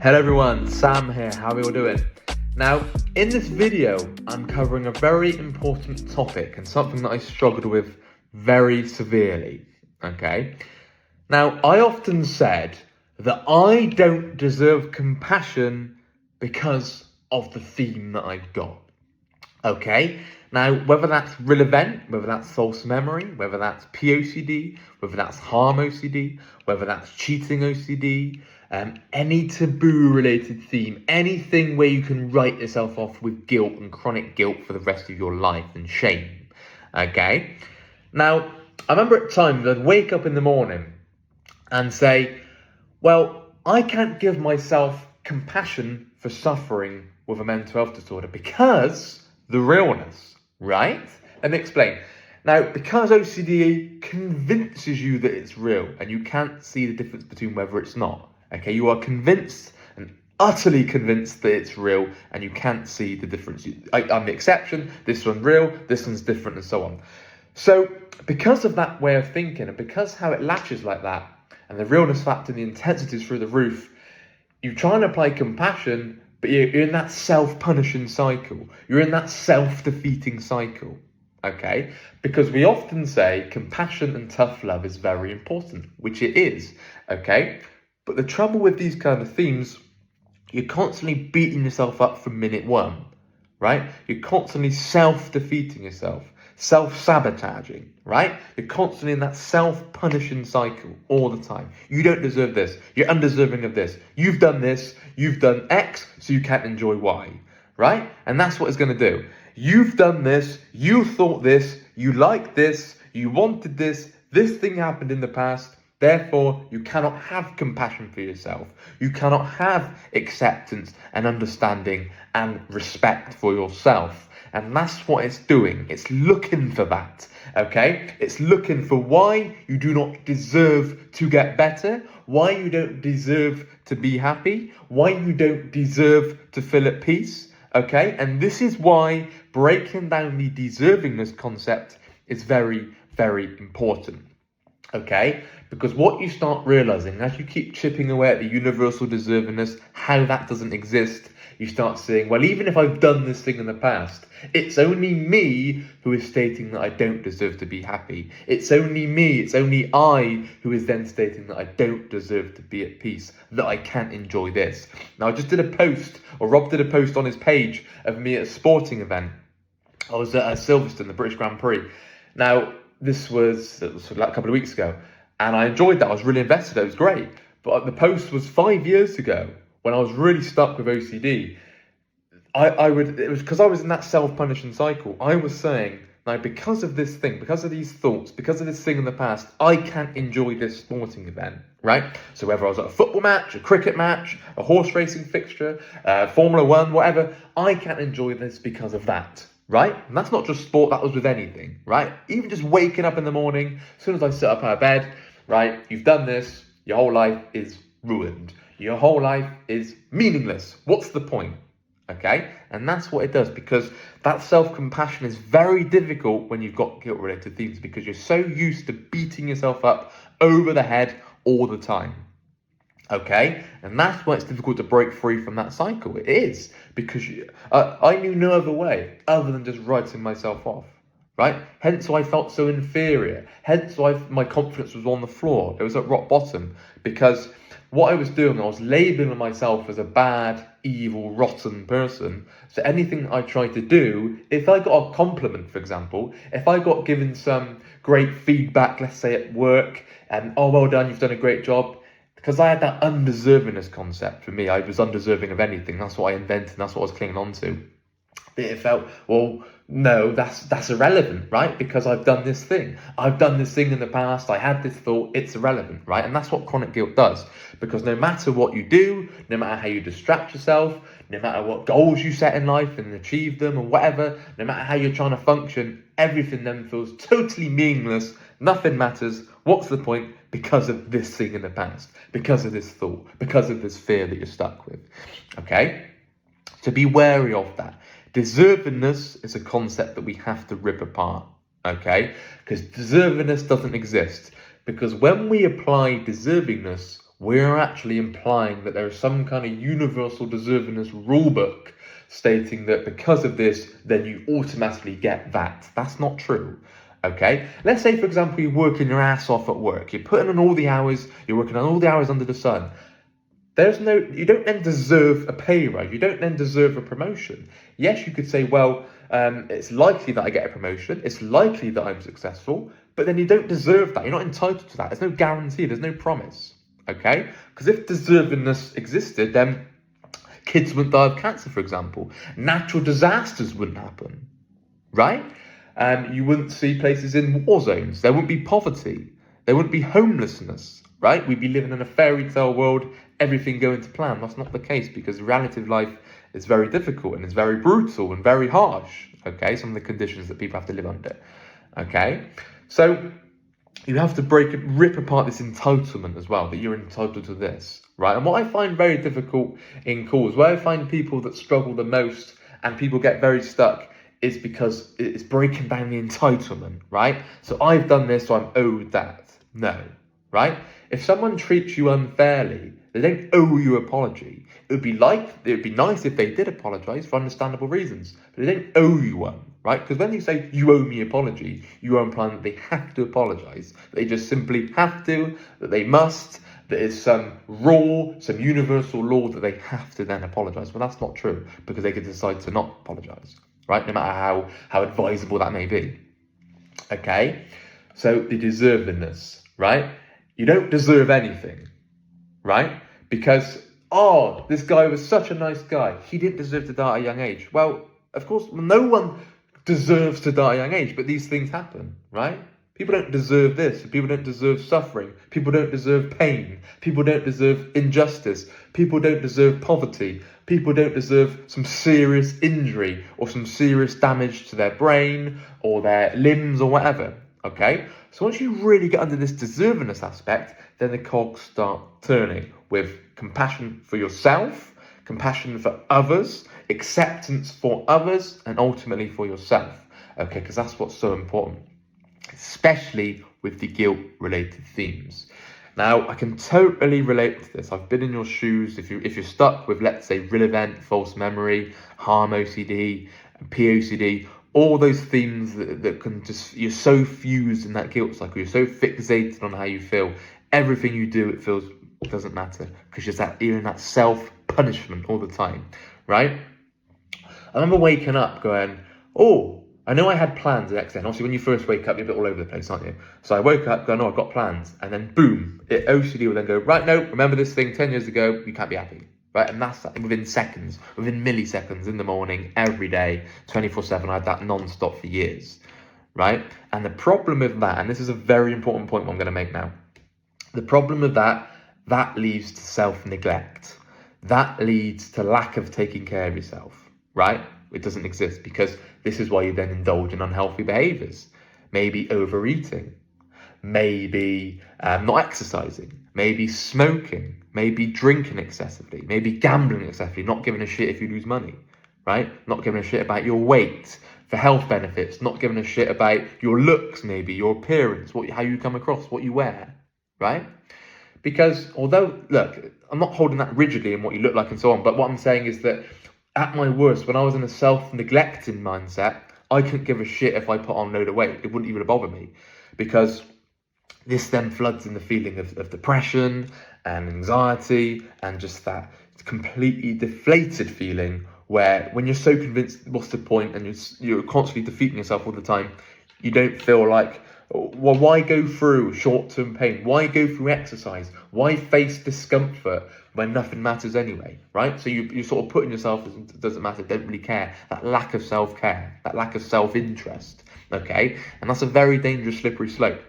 Hello everyone, Sam here, how are we all doing? Now, in this video, I'm covering a very important topic and something that I struggled with very severely, okay? Now, I often said that I don't deserve compassion because of the theme that I've got, okay? Now, whether that's real event, whether that's false memory, whether that's POCD, whether that's harm OCD, whether that's cheating OCD, any taboo related theme, anything where you can write yourself off with guilt and chronic guilt for the rest of your life and shame, okay? Now, I remember at times I'd wake up in the morning and say, well, I can't give myself compassion for suffering with a mental health disorder because the realness, right? Let me explain. Now, because OCD convinces you that it's real and you can't see the difference between whether it's not, okay? You are convinced and utterly convinced that it's real and you can't see the difference. I'm the exception, this one's real, this one's different and so on. So, because of that way of thinking and because how it latches like that and the realness factor and the intensity is through the roof, you try and apply compassion, but you're in that self-punishing cycle. You're in that self-defeating cycle, okay? Because we often say compassion and tough love is very important, which it is, okay? But the trouble with these kind of themes, you're constantly beating yourself up from minute one, right? You're constantly self-defeating yourself, self-sabotaging, right? You're constantly in that self-punishing cycle all the time. You don't deserve this. You're undeserving of this. You've done this. You've done X, so you can't enjoy Y, right? And that's what it's going to do. You've done this. You thought this. You liked this. You wanted this. This thing happened in the past. Therefore, you cannot have compassion for yourself. You cannot have acceptance and understanding and respect for yourself. And that's what it's doing. It's looking for that, okay? It's looking for why you do not deserve to get better, why you don't deserve to be happy, why you don't deserve to feel at peace, okay? And this is why breaking down the deservingness concept is very, very important. Okay, because what you start realizing as you keep chipping away at the universal deservingness, how that doesn't exist, you start saying, well, even if I've done this thing in the past, it's only me who is stating that I don't deserve to be happy. It's only me, it's only I who is then stating that I don't deserve to be at peace, that I can't enjoy this. Now, I just did a post, or Rob did a post on his page of me at a sporting event. I was at Silverstone, the British Grand Prix. Now, this was like a couple of weeks ago, and I enjoyed that. I was really invested. It was great. But the post was 5 years ago when I was really stuck with OCD. It was because I was in that self-punishing cycle. I was saying, now because of this thing, because of these thoughts, because of this thing in the past, I can't enjoy this sporting event, right? So whether I was at a football match, a cricket match, a horse racing fixture, Formula One, whatever, I can't enjoy this because of that. Right? And that's not just sport, that was with anything, right? Even just waking up in the morning, as soon as I sit up out of bed, right? You've done this, your whole life is ruined. Your whole life is meaningless. What's the point? Okay? And that's what it does, because that self-compassion is very difficult when you've got guilt-related themes, because you're so used to beating yourself up over the head all the time. Okay, and that's why it's difficult to break free from that cycle. It is because I knew no other way other than just writing myself off, right? Hence why I felt so inferior. Hence why my confidence was on the floor. It was at rock bottom, because what I was doing, I was labeling myself as a bad, evil, rotten person. So anything I tried to do, if I got a compliment, for example, if I got given some great feedback, let's say at work, and oh, well done, you've done a great job. Because I had that undeservingness concept for me. I was undeserving of anything. That's what I invented. That's what I was clinging on to. It felt, well, no, that's irrelevant, right? Because I've done this thing. I've done this thing in the past. I had this thought. It's irrelevant, right? And that's what chronic guilt does. Because no matter what you do, no matter how you distract yourself, no matter what goals you set in life and achieve them or whatever, no matter how you're trying to function, everything then feels totally meaningless. Nothing matters. What's the point? Because of this thing in the past, because of this thought, because of this fear that you're stuck with. Okay? So be wary of that. Deservingness is a concept that we have to rip apart. Okay? Because deservingness doesn't exist. Because when we apply deservingness, we're actually implying that there is some kind of universal deservingness rulebook stating that because of this, then you automatically get that. That's not true. Okay, let's say, for example, you're working your ass off at work. You're putting in all the hours, you're working on all the hours under the sun. You don't then deserve a pay rise. You don't then deserve a promotion. Yes, you could say, well, it's likely that I get a promotion. It's likely that I'm successful, but then you don't deserve that. You're not entitled to that. There's no guarantee. There's no promise. Okay? Because if deservingness existed, then kids wouldn't die of cancer, for example. Natural disasters wouldn't happen, right? You wouldn't see places in war zones. There wouldn't be poverty. There wouldn't be homelessness, right? We'd be living in a fairy tale world, everything going to plan. That's not the case, because reality of life is very difficult and it's very brutal and very harsh, okay? Some of the conditions that people have to live under, okay? So you have to rip apart this entitlement as well, that you're entitled to this, right? And what I find very difficult in calls, where I find people that struggle the most and people get very stuck, is because it's breaking down the entitlement, right? So I've done this, so I'm owed that. No, right? If someone treats you unfairly, they don't owe you an apology. It would be nice if they did apologize for understandable reasons, but they don't owe you one, right? Because when you say you owe me an apology, you are implying that they have to apologize. They just simply have to, that they must, that is some rule, some universal law that they have to then apologize. Well, that's not true, because they could decide to not apologize, right? No matter how advisable that may be. Okay? So the deservingness, right? You don't deserve anything, right? Because, this guy was such a nice guy. He didn't deserve to die at a young age. Well, of course, no one deserves to die at a young age, but these things happen, right? People don't deserve this. People don't deserve suffering. People don't deserve pain. People don't deserve injustice. People don't deserve poverty. People don't deserve some serious injury or some serious damage to their brain or their limbs or whatever, okay? So once you really get under this deservingness aspect, then the cogs start turning with compassion for yourself, compassion for others, acceptance for others, and ultimately for yourself, okay? Because that's what's so important, especially with the guilt-related themes. Now, I can totally relate to this. I've been in your shoes. If you're stuck with, let's say, real event, false memory, harm OCD, POCD, all those themes that can just, you're so fused in that guilt cycle, you're so fixated on how you feel, everything you do, it doesn't matter, because you're in that self-punishment all the time, right? I remember waking up going, I know I had plans the next day. And obviously, when you first wake up, you're a bit all over the place, aren't you? So I woke up going, I've got plans. And then boom, OCD will then go, right, no, remember this thing 10 years ago, you can't be happy. Right? And that's within seconds, within milliseconds in the morning, every day, 24/7. I had that non-stop for years, right? And the problem with that, and this is a very important point I'm going to make now. The problem with that leads to self-neglect. That leads to lack of taking care of yourself, right? It doesn't exist, because this is why you then indulge in unhealthy behaviors. Maybe overeating, maybe not exercising, maybe smoking, maybe drinking excessively, maybe gambling excessively, not giving a shit if you lose money, right? Not giving a shit about your weight for health benefits, not giving a shit about your looks, maybe your appearance, how you come across, what you wear, right? Because although, look, I'm not holding that rigidly in what you look like and so on, but what I'm saying is that at my worst, when I was in a self-neglecting mindset, I couldn't give a shit if I put on a load of weight. It wouldn't even bother me, because this then floods in the feeling of depression and anxiety and just that completely deflated feeling where when you're so convinced what's the point and you're constantly defeating yourself all the time, you don't feel like, well, why go through short-term pain? Why go through exercise? Why face discomfort when nothing matters anyway, right? So you're sort of putting yourself as it doesn't matter, don't really care. That lack of self-care, that lack of self-interest, okay? And that's a very dangerous slippery slope,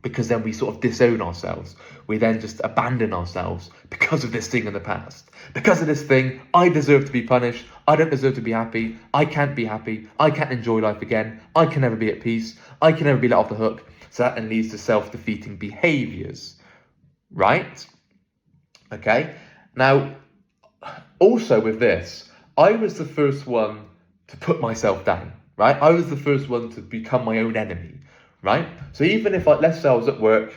because then we sort of disown ourselves. We then just abandon ourselves because of this thing in the past. Because of this thing, I deserve to be punished. I don't deserve to be happy. I can't be happy. I can't enjoy life again. I can never be at peace. I can never be let off the hook. So that then leads to self-defeating behaviors, right? Okay. Now, also with this, I was the first one to put myself down, right? I was the first one to become my own enemy, right? So even if, let's say I was at work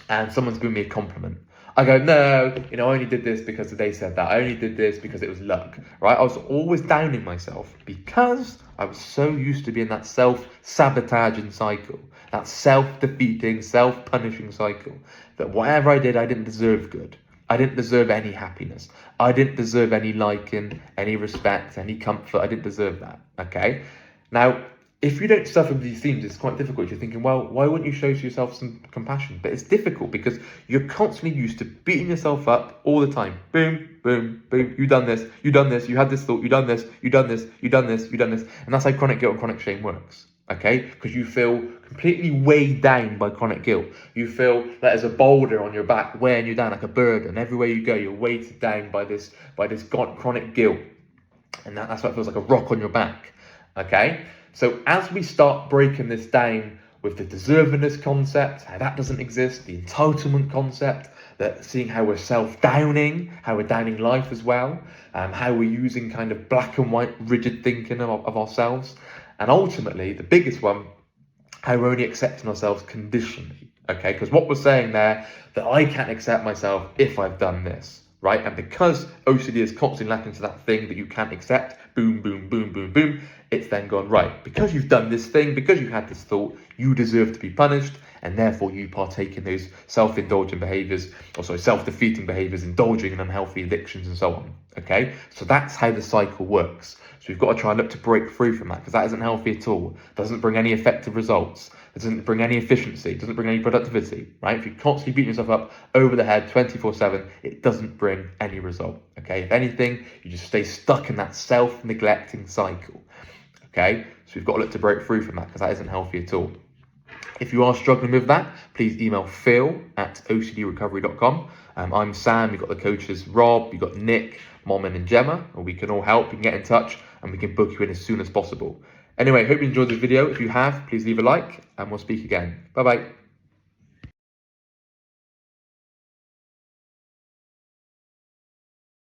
and someone's giving me a compliment, I go, no, I only did this because they said that. I only did this because it was luck, right? I was always downing myself because I was so used to being that self-sabotaging cycle, that self-defeating, self-punishing cycle, that whatever I did, I didn't deserve good. I didn't deserve any happiness. I didn't deserve any liking, any respect, any comfort. I didn't deserve that, okay? Now, if you don't suffer with these themes, it's quite difficult. You're thinking, well, why wouldn't you show yourself some compassion? But it's difficult because you're constantly used to beating yourself up all the time. Boom, boom, boom. You done this, you done this, you had this thought, you done this, you done this, you done this, you done this. And that's how chronic guilt and chronic shame works. Okay? Because you feel completely weighed down by chronic guilt. You feel that there's a boulder on your back weighing you down like a burden. Everywhere you go, you're weighted down by this chronic guilt. And that's why it feels like a rock on your back. Okay? So as we start breaking this down with the deservingness concept, how that doesn't exist, the entitlement concept, that seeing how we're self-downing, how we're downing life as well, how we're using kind of black and white rigid thinking of ourselves, and ultimately the biggest one, how we're only accepting ourselves conditionally, okay? Because what we're saying there, that I can't accept myself if I've done this, right? And because OCD is constantly lacking to that thing that you can't accept, boom, boom, boom, boom, boom, it's then gone, right, because you've done this thing, because you had this thought, you deserve to be punished, and therefore you partake in those self-indulgent behaviours, or sorry, self-defeating behaviours, indulging in unhealthy addictions and so on, okay? So that's how the cycle works. So we've got to try and look to break free from that, because that isn't healthy at all. It doesn't bring any effective results. It doesn't bring any efficiency. It doesn't bring any productivity, right? If you're constantly beating yourself up over the head 24/7, it doesn't bring any result, okay? If anything, you just stay stuck in that self-neglecting cycle, okay? So we've got to look to break free from that, because that isn't healthy at all. If you are struggling with that, please email phil@ocdrecovery.com. I'm Sam, you've got the coaches Rob, you've got Nick, Momin and Gemma, and we can all help. You can get in touch and we can book you in as soon as possible. Anyway, hope you enjoyed this video. If you have, please leave a like and we'll speak again. Bye-bye.